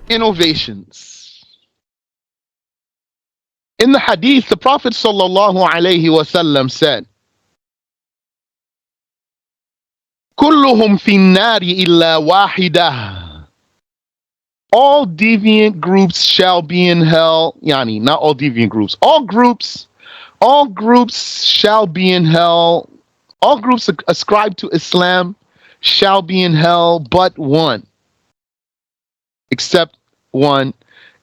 Innovations. In the hadith, the Prophet sallallahu alaihi wasallam said, كلهم في النار إلا واحدة. All deviant groups shall be in hell. Yani, not all deviant groups. All groups shall be in hell. All groups ascribed to Islam shall be in hell, but one, except one.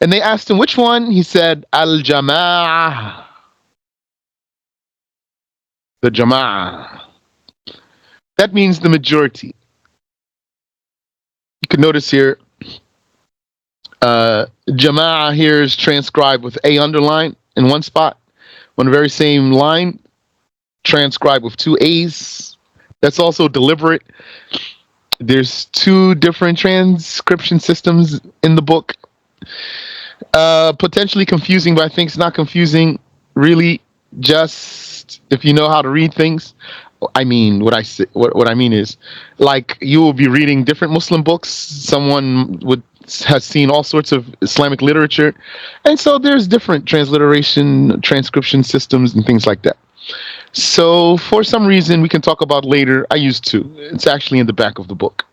And they asked him which one. He said, Al Jama'ah. The Jama'ah. That means the majority. You can notice here, Jama'ah here is transcribed with A underline in one spot. On the very same line, transcribed with two A's. That's also deliberate. There's two different transcription systems in the book. Potentially confusing, but I think it's not confusing. Really, just if you know how to read things. I mean, what I mean is, like, you will be reading different Muslim books. Someone has seen all sorts of Islamic literature, and so there's different transliteration, transcription systems, and things like that. So, for some reason, we can talk about later. I used to. It's actually in the back of the book.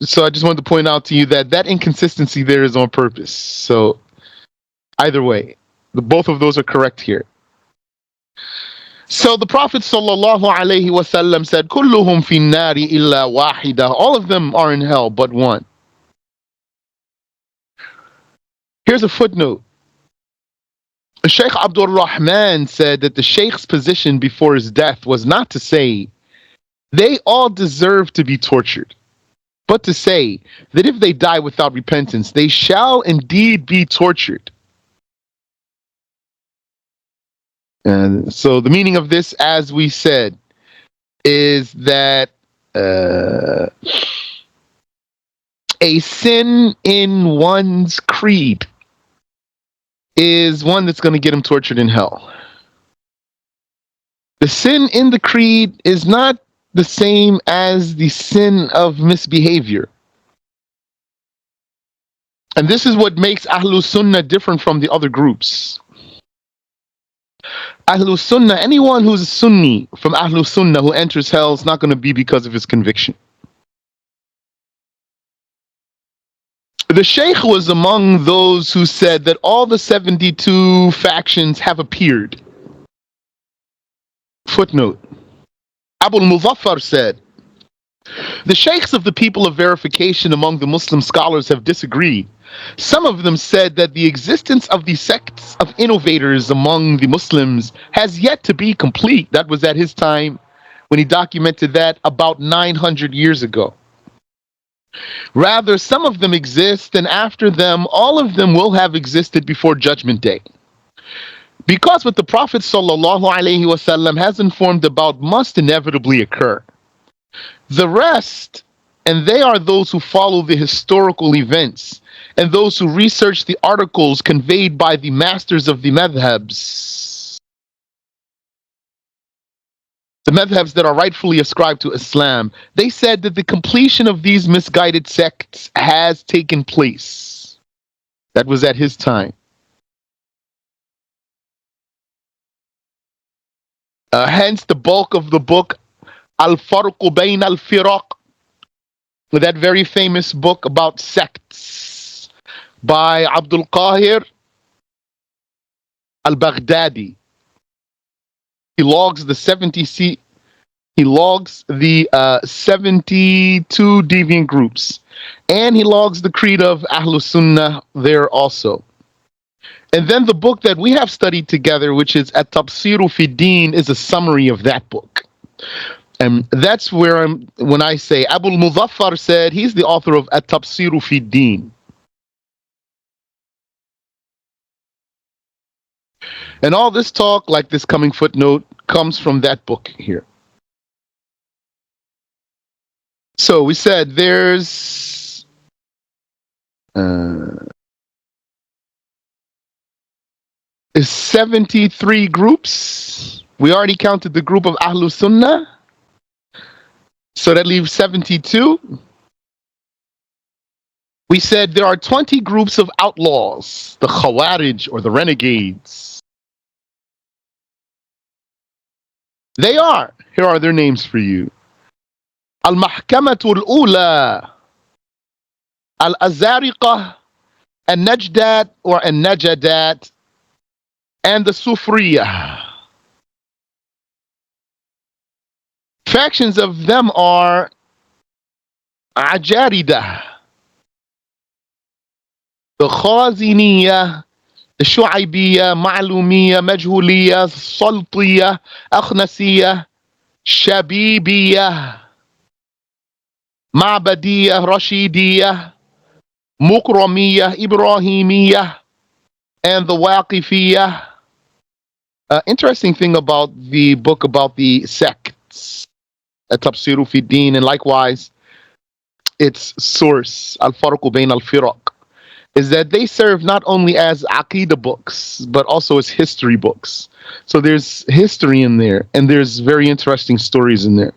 So, I just wanted to point out to you that that inconsistency there is on purpose. So, either way, both of those are correct here. So the Prophet sallallahu alaihi wasallam said, "Kulluhum fi nari illa wahida." All of them are in hell, but one. Here's a footnote. Sheikh Abdul Rahman said that the Sheikh's position before his death was not to say they all deserve to be tortured, but to say that if they die without repentance, they shall indeed be tortured. And so the meaning of this, as we said, is that a sin in one's creed is one that's going to get him tortured in hell. The sin in the creed is not the same as the sin of misbehavior. And this is what makes Ahlus Sunnah different from the other groups. Ahlus Sunnah, anyone who's a Sunni from Ahlus Sunnah who enters hell is not going to be because of his conviction. The Shaykh was among those who said that all the 72 factions have appeared. Footnote. Abu al-Muzaffar said, the Shaykhs of the people of verification among the Muslim scholars have disagreed. Some of them said that the existence of the sects of innovators among the Muslims has yet to be complete. That was at his time when he documented that about 900 years ago. Rather, some of them exist, and after them, all of them will have existed before Judgment Day. Because what the Prophet ﷺ has informed about must inevitably occur. The rest, and they are those who follow the historical events, and those who research the articles conveyed by the masters of the madhabs. The madhabs that are rightfully ascribed to Islam, they said that the completion of these misguided sects has taken place. That was at his time. Hence the bulk of the book, Al-Farqu Bayn al-Firaq, that very famous book about sects by Abdul Qahir al-Baghdadi. He logs the 72 deviant groups, and he logs the creed of Ahlus Sunnah there also. And then the book that we have studied together, which is At-Tabsiru fi Din, is a summary of that book. And that's where when I say Abu al-Muzaffar said he's the author of At-Tabsiru fi Din. And all this talk, like this coming footnote, comes from that book here. So we said there's 73 groups. We already counted the group of Ahlus Sunnah. So that leaves 72. We said there are 20 groups of outlaws, the Khawarij or the renegades. They are, here are their names for you: Al-Mahkamatu al-Ula, Al-Azariqah, Al-Najdat or Al-Najadat, and the Sufriyah. Factions of them are Ajarida, the Khaziniya, the Shu'aibiyya, Ma'lumiyya, Majhuliyya, Saltiyya, Akhnasiyya, Shabibiyya, Ma'badiyya, Rashidiyya, Mukramiyya, Ibrahimiyya, and the Waqifiyya. Interesting thing about the book about the sects, Tafsiru fi Din, and likewise its source, Al-Farqu Bayn al-Firaq, is that they serve not only as Aqidah books, but also as history books. So there's history in there, and there's very interesting stories in there.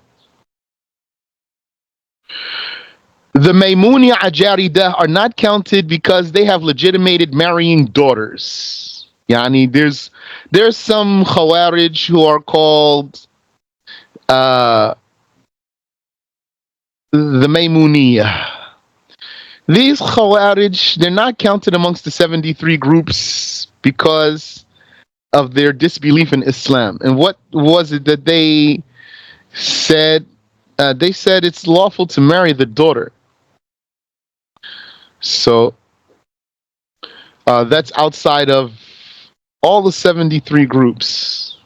The Maymuni Ajarida are not counted because they have legitimated marrying daughters. Yani there's some Khawarij who are called the Maymuniyah. These Khawarij, they're not counted amongst the 73 groups because of their disbelief in Islam. And what was it that they said? They said it's lawful to marry the daughter. So that's outside of all the 73 groups.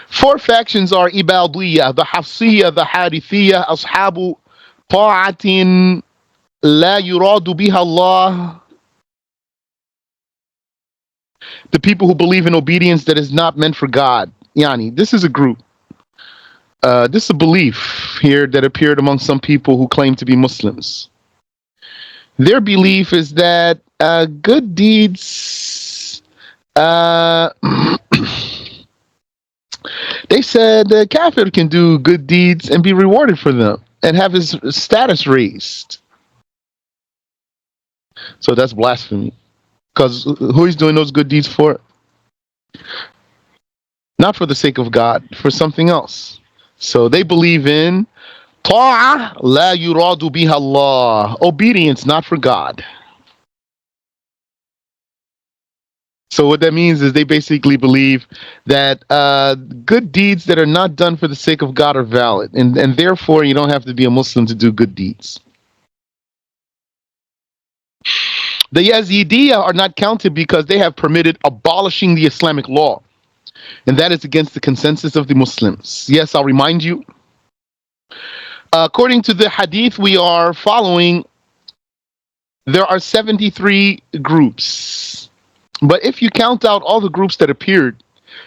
4 factions are Ibadiyya, the Hafsiyya, the Harithiyya, Ashabu Ta'atin La Yuradu Biha Allah. The people who believe in obedience that is not meant for God. Yani, this is a group. This is a belief here that appeared among some people who claim to be Muslims. Their belief is that good deeds, they said the kafir can do good deeds and be rewarded for them and have his status raised. So that's blasphemy. Because who he's doing those good deeds for? Not for the sake of God, for something else. So they believe in Ta'a la yuradu biha Allah. Obedience, not for God. So what that means is they basically believe that good deeds that are not done for the sake of God are valid. And therefore, you don't have to be a Muslim to do good deeds. The Yazidiyah are not counted because they have permitted abolishing the Islamic law. And that is against the consensus of the Muslims. Yes, I'll remind you. According to the hadith we are following, there are 73 groups. But if you count out all the groups that appeared,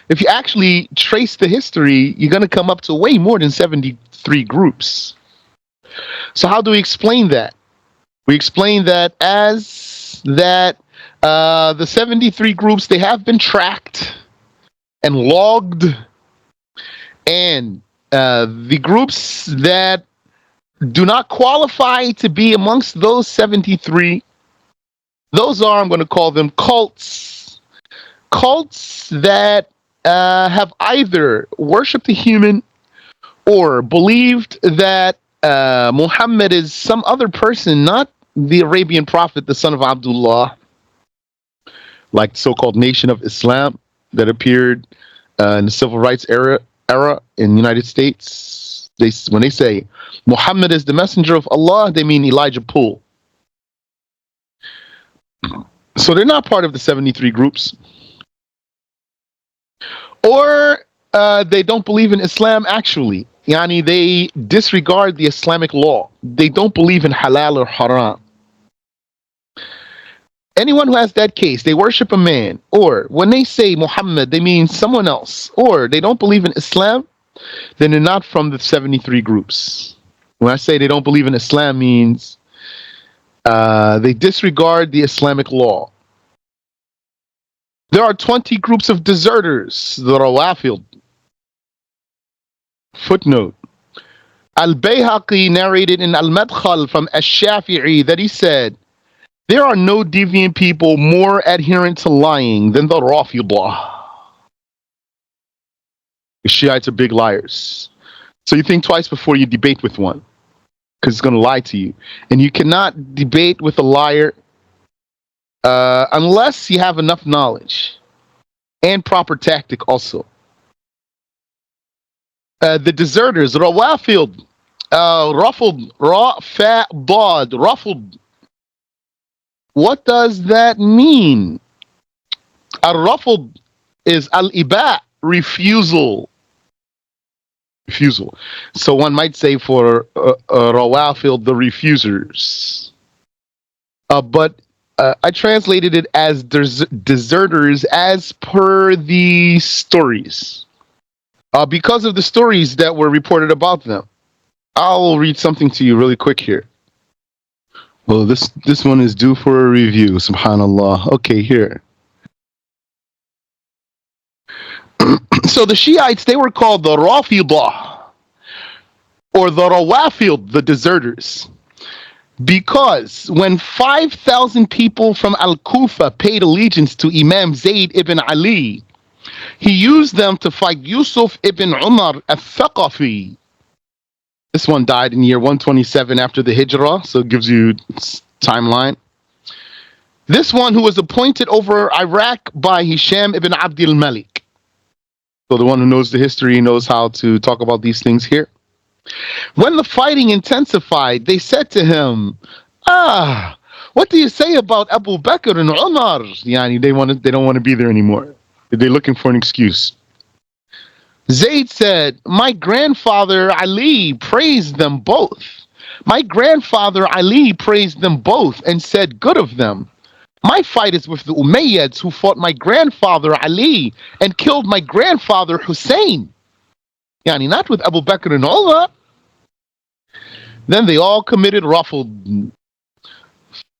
if you actually trace the history, you're going to come up to way more than 73 groups. So how do we explain that? We explain that as that the 73 groups, they have been tracked and logged, and the groups that do not qualify to be amongst those 73, those are, I'm going to call them cults. Cults that have either worshipped a human or believed that Muhammad is some other person, not the Arabian prophet, the son of Abdullah, like the so-called Nation of Islam that appeared in the civil rights era in the United States. When they say Muhammad is the messenger of Allah, they mean Elijah Poole. So they're not part of the 73 groups. Or they don't believe in Islam actually. Yani they disregard the Islamic law. They don't believe in halal or haram. Anyone who has that case, they worship a man, or when they say Muhammad, they mean someone else, or they don't believe in Islam, then they're not from the 73 groups. When I say they don't believe in Islam, means they disregard the Islamic law. There are 20 groups of deserters, the Rawafid. Footnote: Al-Bayhaqi narrated in Al-Madkhal from Ash-Shafi'i that he said, there are no deviant people more adherent to lying than the Rafidah. The Shiites are big liars. So you think twice before you debate with one, because it's going to lie to you. And you cannot debate with a liar unless you have enough knowledge and proper tactic also. The deserters, Rawafid, Ruffled, Ra, Fa, Dad, Ruffled. What does that mean? Al-Ruffled is Al-Iba, refusal. Refusal. So one might say for Rawafid, the refusers. But I translated it as deserters as per the stories. Because of the stories that were reported about them. I'll read something to you really quick here. Well, this one is due for a review, subhanallah. Okay, here. So the Shiites, they were called the Rafidah, or the Rawafid, the deserters. Because when 5,000 people from Al-Kufa paid allegiance to Imam Zayd ibn Ali, he used them to fight Yusuf ibn Umar al-Thaqafi. This one died in year 127 after the Hijrah, so it gives you timeline. This one who was appointed over Iraq by Hisham ibn Abdul Malik. So the one who knows the history knows how to talk about these things here. When the fighting intensified, they said to him, what do you say about Abu Bakr and Umar? Yani they don't want to be there anymore. They're looking for an excuse. Zayd said, my grandfather Ali praised them both. My grandfather Ali praised them both and said good of them. My fight is with the Umayyads who fought my grandfather Ali and killed my grandfather Hussein. Yani not with Abu Bakr and Umar. Then they all committed rafd.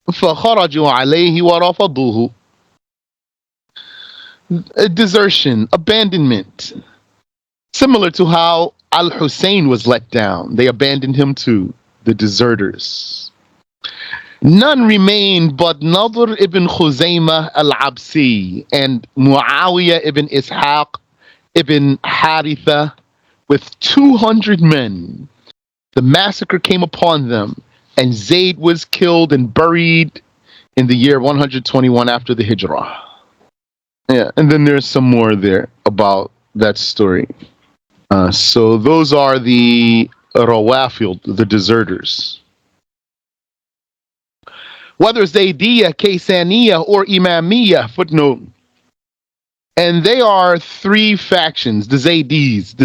فَخَرَجُوا عَلَيْهِ وَرَفَضُوهُ. Desertion, abandonment. Similar to how Al-Hussein was let down. They abandoned him too, the deserters. None remained but Nadr ibn Khuzaymah al-Absi and Muawiyah ibn Ishaq ibn Haritha with 200 men. The massacre came upon them, and Zayd was killed and buried in the year 121 after the Hijrah. Yeah, and then there's some more there about that story. So those are the Rawafid, the deserters. Whether Zaydiyah, Kaysaniyah, or Imamiyah, footnote. And they are three factions, the Zaydis,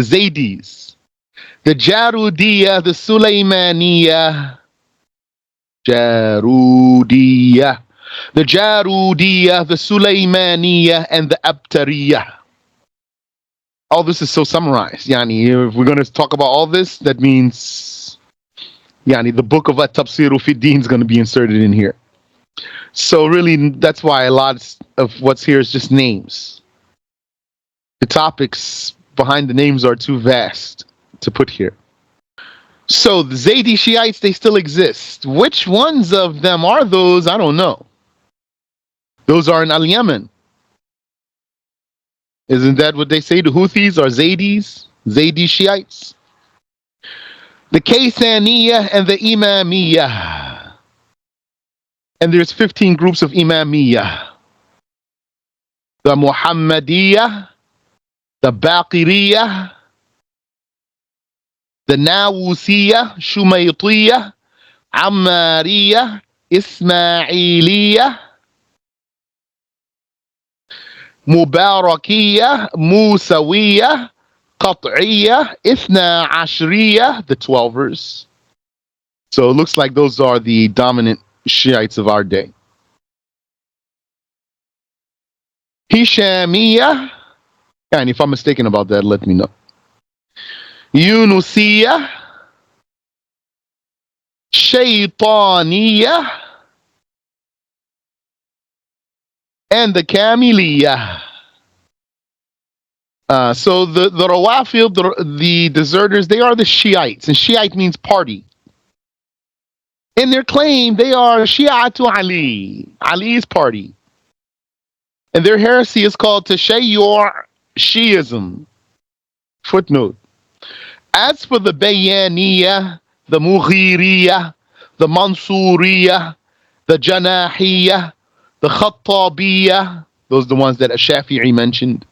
the Jarudiyah, the Sulaimaniyah, the Jarudiyah, the Sulaimaniyah, and the Abtariyah. All this is so summarized. Yani, if we're going to talk about all this, that means yani, the book of At-Tafsir fi Din is going to be inserted in here. So really, that's why a lot of what's here is just names. The topics behind the names are too vast to put here. So the Zaydi Shiites, they still exist. Which ones of them are those? I don't know. Those are in Al-Yemen. Isn't that what they say? The Houthis are Zaydis, Zaydi Shiites. The Kaysaniyah and the Imamiyah. And there's 15 groups of Imamiyah. The Muhammadiyah, the Baqiriyah, the Nawusiyah, Shumaytiyah, Ammariyah, Ismailiyah, Mubarakiyah, Musawiyah, Qat'iyah, Ithna Ashriyah, the Twelvers. So it looks like those are the dominant Shiites of our day. Hishamiyah, and if I'm mistaken about that, let me know. Yunusiyah, Shaytaniyah, and the Kamiliyah. So the Rawafid, the deserters, they are the Shiites, and Shiite means party. In their claim, they are Shi'atu Ali, Ali's party, and their heresy is called Tashayyur Shiism. Footnote. As for the Bayaniya, the Mughiriya, the Mansuriya, the Janahiya, the Khattabiya, those are the ones that Ash-Shafi'i mentioned,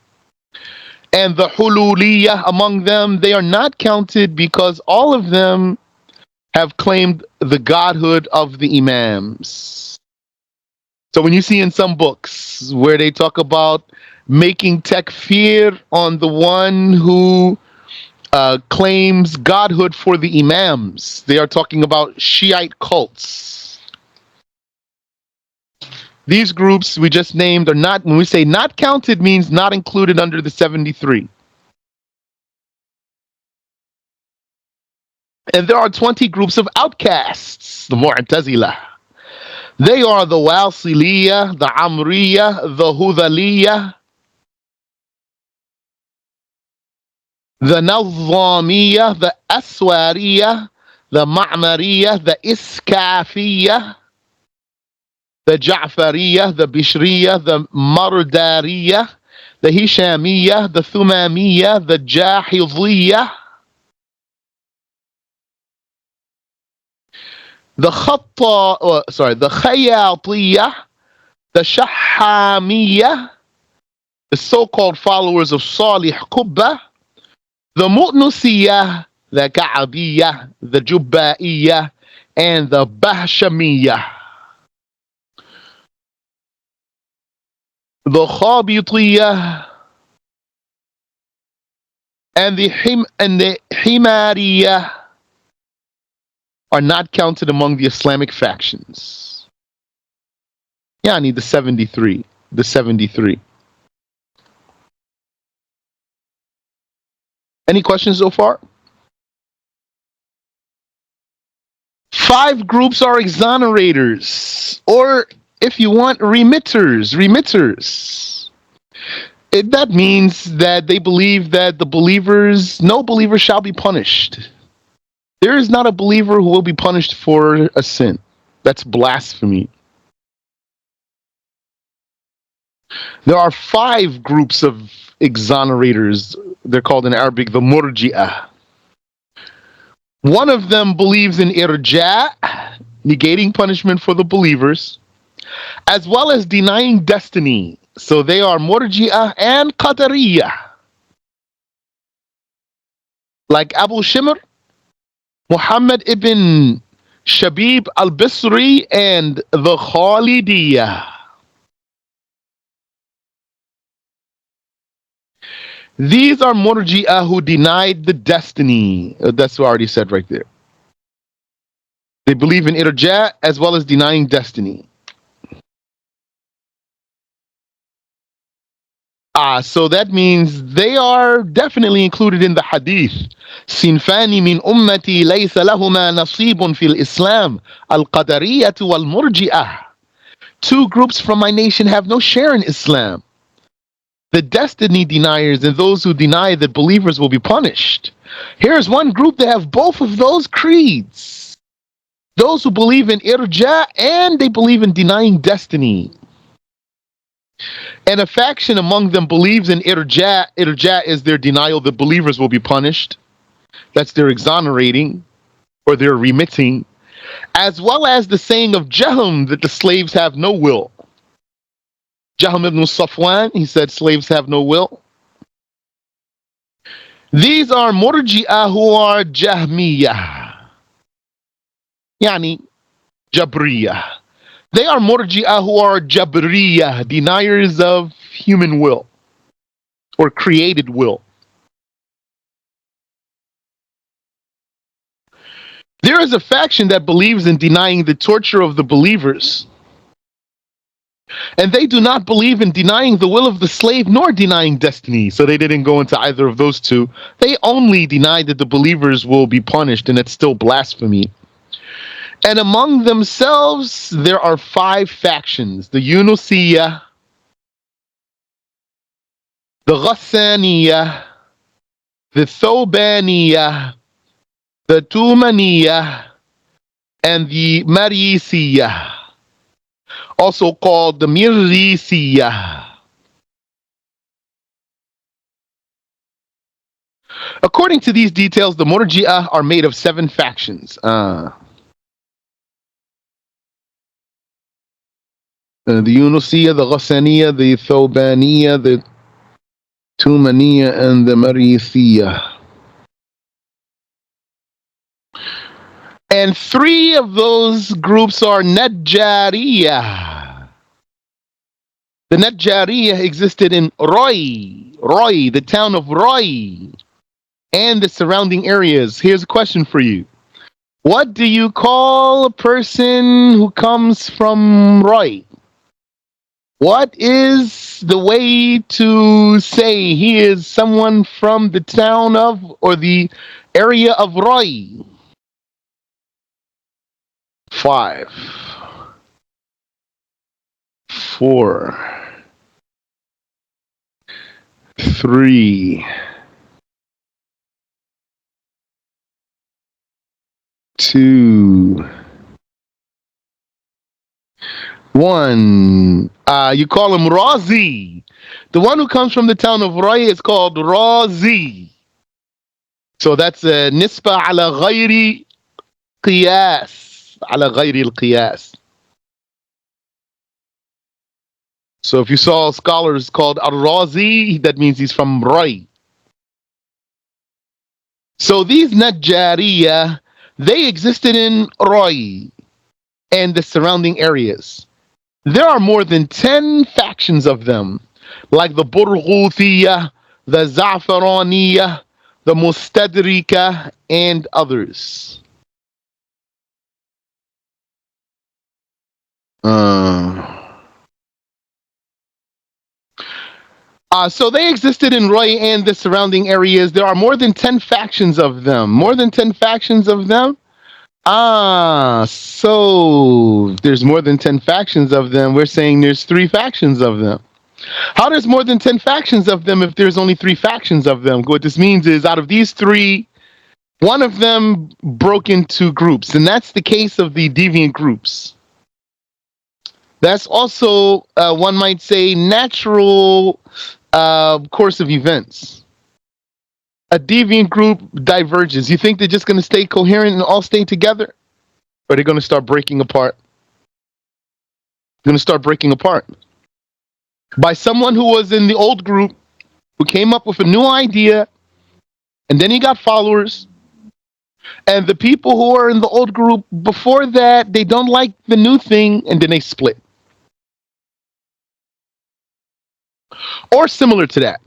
and the Hululiya, among them, they are not counted because all of them have claimed the godhood of the Imams. So when you see in some books where they talk about making takfir on the one who claims godhood for the Imams, they are talking about Shiite cults. These groups we just named are not, when we say not counted, means not included under the 73. And there are 20 groups of outcasts, the Mu'tazila. They are the Wasiliya, the Amriya, the Hudaliya, the Nazamiya, the Aswariya, the Ma'mariya, the Iskafiya, the Ja'fariya, the Bishriya, the Mardariya, the Hishamiya, the Thumamiya, the Jahidhiya, the the Khayatiya, the Shahamiya, the so-called followers of Salih Qubba, the Mu'nusiyah, the Ka'abiyah, the Jubba'iyah, and the Bahshamiyah. The Khabitiyah and the Himariyah are not counted among the Islamic factions. Yeah, I need the 73. The 73. Any questions so far? 5 groups are exonerators, or if you want, remitters. That means that they believe that no believer shall be punished. There is not a believer who will be punished for a sin. That's blasphemy. There are 5 groups of exonerators. They're called in Arabic the Murji'ah. One of them believes in irja, negating punishment for the believers, as well as denying destiny. So they are Murji'ah and Qadariyah. Like Abu Shimr, Muhammad ibn Shabib al-Bisri, and the Khalidiyah. These are Murji'ah who denied the destiny. That's what I already said right there. They believe in irja as well as denying destiny. So that means they are definitely included in the hadith. Sinfani min ummati laysa lahuma nasibun fil Islam, al-qadariyatu wal-murji'ah. 2 groups from my nation have no share in Islam. The destiny deniers and those who deny that believers will be punished. Here's one group that have both of those creeds. Those who believe in irja and they believe in denying destiny. And a faction among them believes in irja. Irja is their denial that believers will be punished. That's their exonerating or their remitting. As well as the saying of Jahm that the slaves have no will. Jahm ibn Safwan, he said slaves have no will. These are Murji'ah who are Jahmiyah. Yani Jabriyah. They are Murji'ah who are Jabriyah, deniers of human will or created will. There is a faction that believes in denying the torture of the believers. And they do not believe in denying the will of the slave nor denying destiny. So they didn't go into either of those two. They only deny that the believers will be punished, and it's still blasphemy. And among themselves, there are 5 factions. The Yunusiyah, the Ghassaniyah, the Thobaniyah, the Tumaniyah, and the Marisiyah, also called the Mirrisiyah. According to these details, the Murji'ah are made of 7 factions. The Yunusiyah, the Ghassaniyah, the Thobaniyah, the Tumaniyah, and the Marisiyah. And 3 of those groups are Najjariyah. The Najjariyah existed in Roy, the town of Roy, and the surrounding areas. Here's a question for you. What do you call a person who comes from Roy? What is the way to say he is someone from the town of or the area of Roy? 5, 4, 3, 2, 1. You call him Razi. The one who comes from the town of Roy is called Razi. So that's a nisba ala ghayri qiyas. Ala ghayri al-qiyas. So if you saw scholars called Al-Razi, that means he's from Roy. So these Najjariyah, they existed in Roy and the surrounding areas. There are more than 10 factions of them, like the Burghuthiyah, the Za'faraniyah, the Mustadrika, and others. So they existed in Roy and the surrounding areas. There are more than 10 factions of them. More than 10 factions of them? So there's more than 10 factions of them. We're saying there's 3 factions of them. How there's more than 10 factions of them if there's only 3 factions of them? What this means is out of these 3, one of them broke into groups, and that's the case of the deviant groups. That's also, one might say, natural course of events. A deviant group diverges. You think they're just going to stay coherent and all stay together? Or are they going to start breaking apart? Going to start breaking apart. By someone who was in the old group, who came up with a new idea, and then he got followers. And the people who are in the old group before that, they don't like the new thing, and then they split. Or similar to that.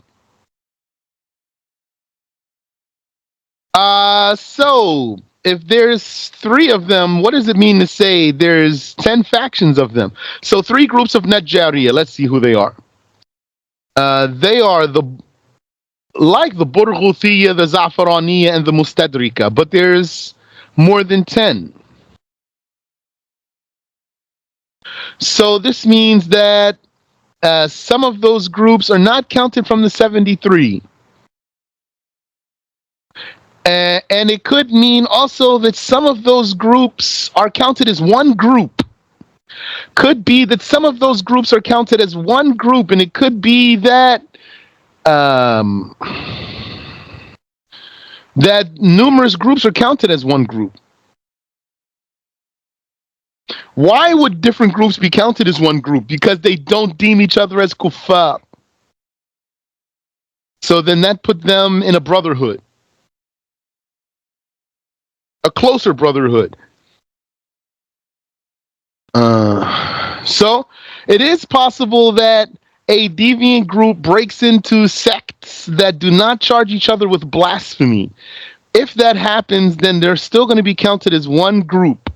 So if there's 3 of them, what does it mean to say there's 10 factions of them? So 3 groups of Najjariyah. Let's see who they are. They are like the Burghuthiyah, the Za'faraniyah, and the Mustadrika, but there's more than 10. So this means that some of those groups are not counted from the 73. And it could mean also that some of those groups are counted as one group. Could be that some of those groups are counted as one group, and it could be that that numerous groups are counted as one group. Why would different groups be counted as one group? Because they don't deem each other as kuffar. So then that put them in a brotherhood. A closer brotherhood. So it is possible that a deviant group breaks into sects that do not charge each other with blasphemy. If that happens, then they're still going to be counted as one group.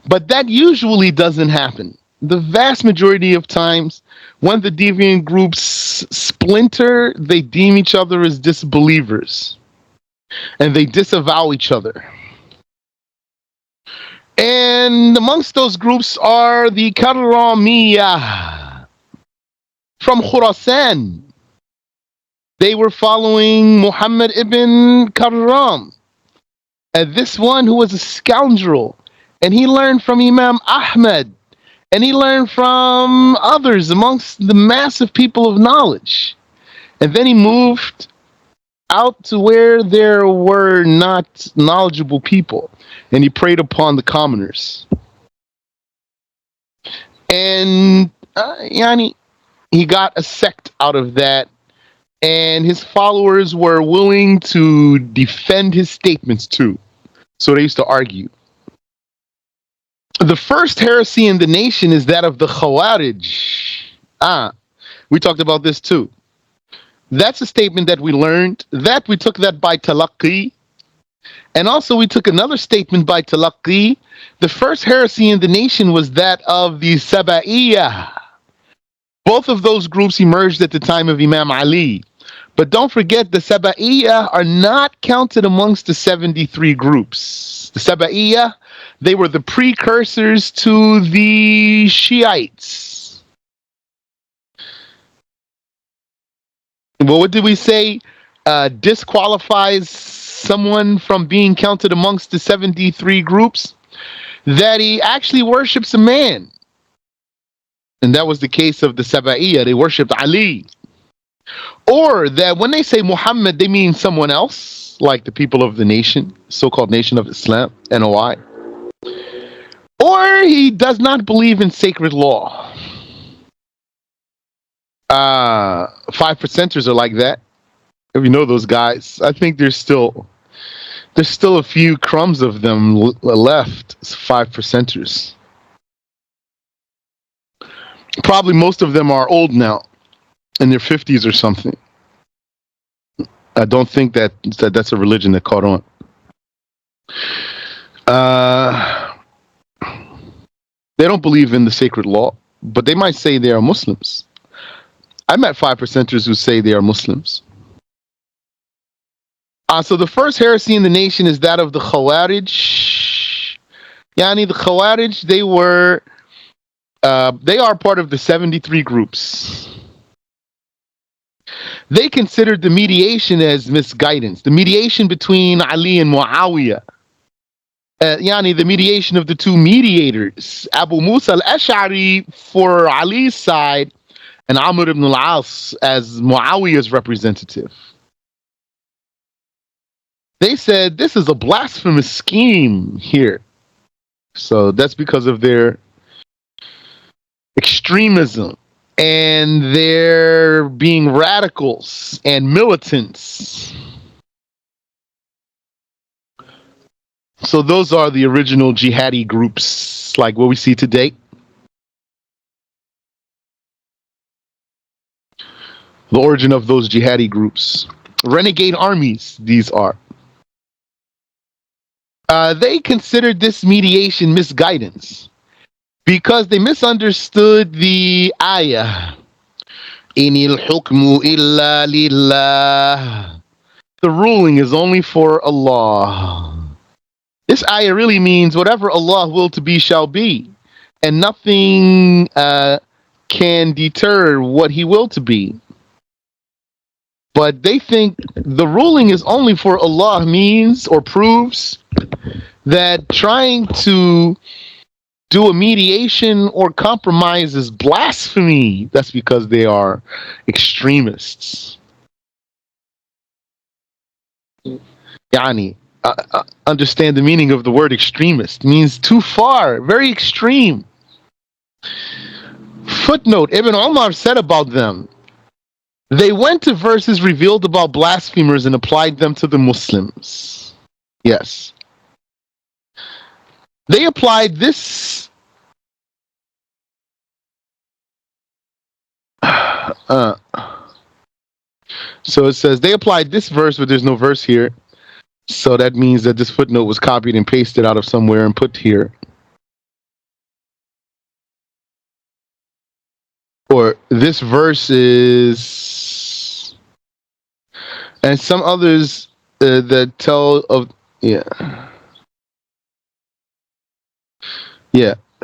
But that usually doesn't happen. The vast majority of times, when the deviant groups splinter, they deem each other as disbelievers. And they disavow each other. And amongst those groups are the Karramiyah. from Khurasan. They were following Muhammad ibn Karram, and this one who was a scoundrel, and he learned from Imam Ahmed, and he learned from others amongst the massive people of knowledge. And then he moved out to where there were not knowledgeable people, and he preyed upon the commoners. And yani, he got a sect out of that, and his followers were willing to defend his statements too. So they used to argue. The first heresy in the nation is that of the Khawarij. We talked about this too. That's a statement that we learned. That we took that by Talaqqi. And also we took another statement by Talaqqi. The first heresy in the nation was that of the Saba'iyah. Both of those groups emerged at the time of Imam Ali. But don't forget, the Saba'iyah are not counted amongst the 73 groups. The Saba'iyah, they were the precursors to the Shiites. Well, what did we say disqualifies someone from being counted amongst the 73 groups? That he actually worships a man. And that was the case of the Saba'iyah. They worshipped Ali. Or that when they say Muhammad, they mean someone else, like the people of the nation, so-called Nation of Islam, NOI. Or he does not believe in sacred law. 5%ers are like that. If you know those guys, I think there's still a few crumbs of them left. 5%ers. Probably most of them are old now, in their 50s or something. I don't think that's a religion that caught on. They don't believe in the sacred law, but they might say they are Muslims. I met 5%ers who say they are Muslims. So the first heresy in the nation is that of the Khawarij. Yani the Khawarij, they are part of the 73 groups. They considered the mediation as misguidance, the mediation between Ali and Muawiyah. The mediation of the two mediators, Abu Musa al-Ash'ari for Ali's side, and Amr ibn al-As as Muawiyah's representative. They said this is a blasphemous scheme here. So that's because of their extremism and their being radicals and militants. So those are the original jihadi groups, like what we see today. The origin of those jihadi groups. Renegade armies, these are. They considered this mediation misguidance because they misunderstood the ayah. Inil hukmu illa lillah. The ruling is only for Allah. This ayah really means whatever Allah will to be shall be, and nothing can deter what He will to be. But they think the ruling is only for Allah means or proves that trying to do a mediation or compromise is blasphemy. That's because they are extremists. Yani, understand the meaning of the word extremist. It means too far, very extreme. Footnote, Ibn Umar said about them, they went to verses revealed about blasphemers and applied them to the Muslims. Yes. They applied this so it says they applied this verse, but there's no verse here. So that means that this footnote was copied and pasted out of somewhere and put here. Or this verse is, and some others that tell of, yeah.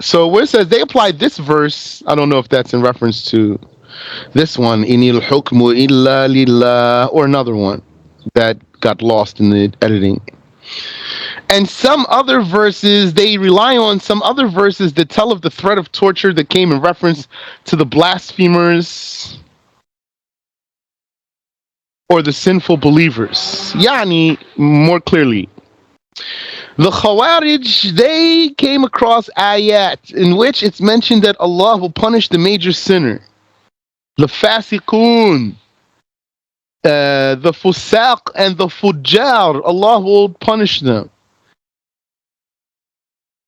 So where it says they applied this verse, I don't know if that's in reference to This one, inil hukmu illa lillah, or another one that got lost in the editing. And some other verses, they rely on some other verses that tell of the threat of torture that came in reference to the blasphemers or the sinful believers. Yani, more clearly, the Khawarij, they came across ayat in which it's mentioned that Allah will punish the major sinner, the fasiqun, the fusaq, and the fujjar. Allah will punish them.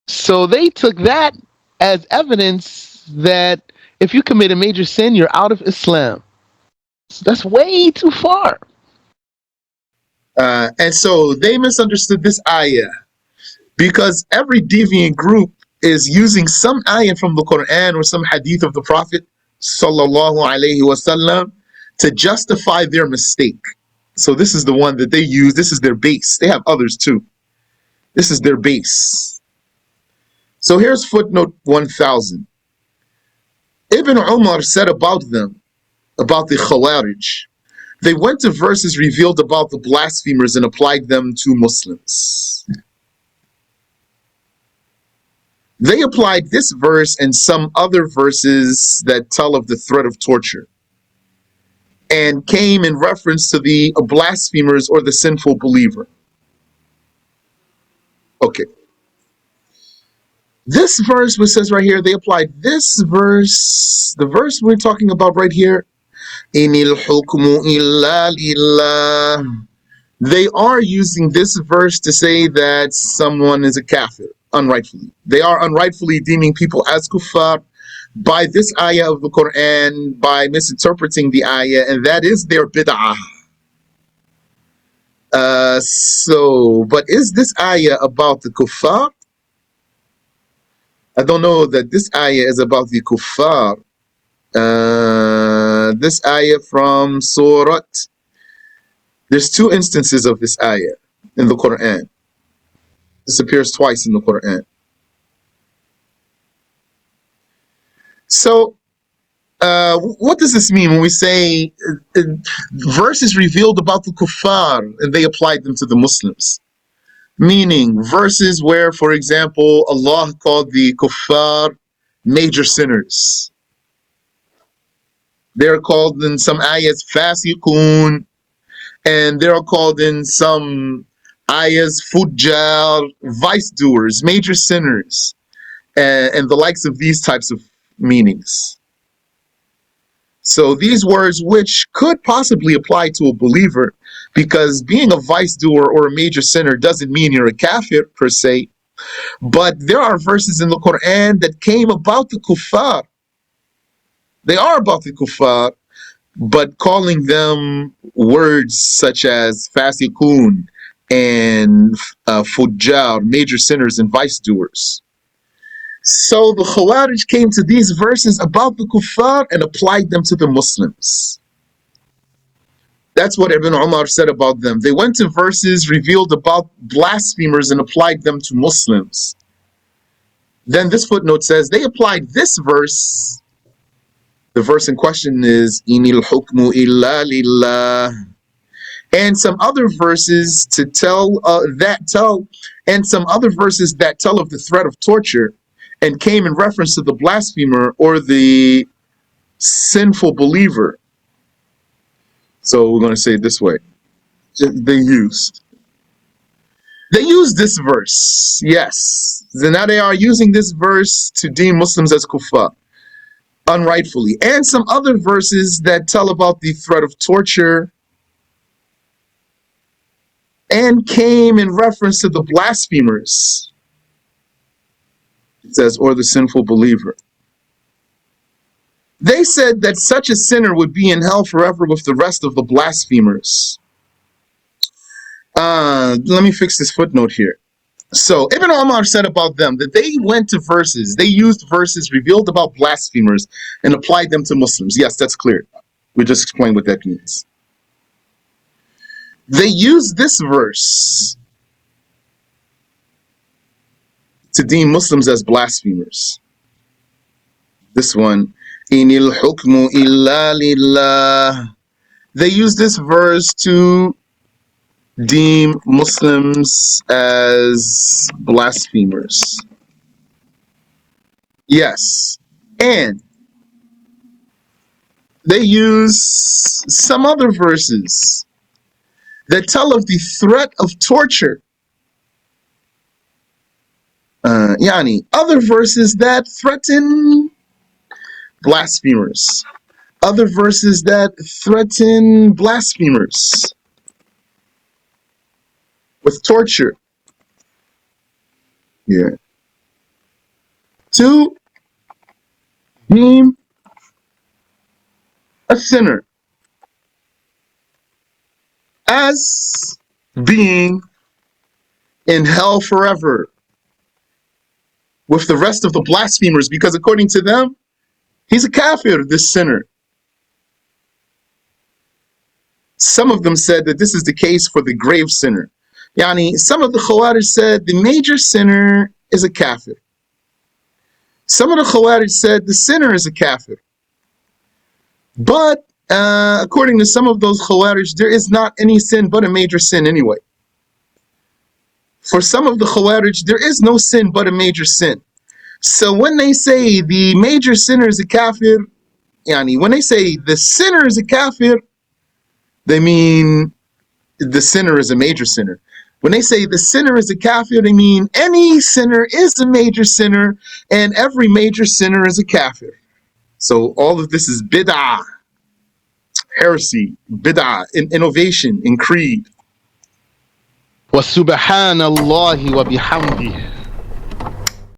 So they took that as evidence that if you commit a major sin, you're out of Islam. So that's way too far. And so they misunderstood this ayah because every deviant group is using some ayah from the Quran or some hadith of the Prophet sallallahu alaihi wasallam to justify their mistake. So this is the one that they use. This is their base. They have others too. This is their base. So here's footnote 1000. Ibn Umar said about them, about the Khawarij, they went to verses revealed about the blasphemers and applied them to Muslims. They applied this verse and some other verses that tell of the threat of torture and came in reference to the blasphemers or the sinful believer. Okay. This verse, which says right here, they applied this verse, the verse we're talking about right here, Inil hukmu illa lillah. They are using this verse to say that someone is a kafir, unrightfully. They are unrightfully deeming people as kuffar by this ayah of the Quran, by misinterpreting the ayah, and that is their bid'ah. But is this ayah about the kuffar? I don't know that this ayah is about the kuffar. This ayah from Surat, there's two instances of this ayah in the Quran. This appears twice in the Quran. So, what does this mean when we say verses revealed about the kuffar and they applied them to the Muslims? Meaning verses where, for example, Allah called the kuffar major sinners. They're called in some ayahs fasiqun, and they're called in some ayahs fujjar, vice doers, major sinners, and the likes of these types of meanings. So these words, which could possibly apply to a believer, because being a vice doer or a major sinner doesn't mean you're a kafir per se, but there are verses in the Quran that came about the kuffar. They are about the kuffar, but calling them words such as fasiqun and fujjar, major sinners and vice doers. So the Khawarij came to these verses about the kuffar and applied them to the Muslims. That's what Ibn Umar said about them. They went to verses revealed about blasphemers and applied them to Muslims. Then this footnote says they applied this verse. The verse in question is Inil hukmu illa lillah, and some other verses to and some other verses that tell of the threat of torture and came in reference to the blasphemer or the sinful believer. So we're going to say it this way. They used this verse. Yes. So now they are using this verse to deem Muslims as kuffar unrightfully. And some other verses that tell about the threat of torture and came in reference to the blasphemers. It says, or the sinful believer. They said that such a sinner would be in hell forever with the rest of the blasphemers. Let me fix this footnote here. So Ibn Umar said about them that they went to verses, they used verses revealed about blasphemers and applied them to Muslims. Yes, that's clear. We just explained what that means. They used this verse to deem Muslims as blasphemers. This one, Inil hukmu illa lillah. They use this verse to deem Muslims as blasphemers. Yes. And they use some other verses that tell of the threat of torture. Other verses that threaten blasphemers. Other verses that threaten blasphemers with torture. Yeah. To deem a sinner as being in hell forever with the rest of the blasphemers, because according to them, he's a kafir, this sinner. Some of them said that this is the case for the grave sinner. Some of the Khawarij said the major sinner is a kafir. Some of the Khawarij said the sinner is a kafir. But according to some of those Khawarij, there is not any sin but a major sin anyway. For some of the Khawarij, there is no sin but a major sin. So when they say the major sinner is a kafir, when they say the sinner is a kafir, they mean the sinner is a major sinner. When they say the sinner is a kafir, they mean any sinner is a major sinner, and every major sinner is a kafir. So all of this is bid'ah, heresy, bid'ah, innovation in creed. وَسُبْحَانَ اللَّهِ وَبِحَمْدِهِ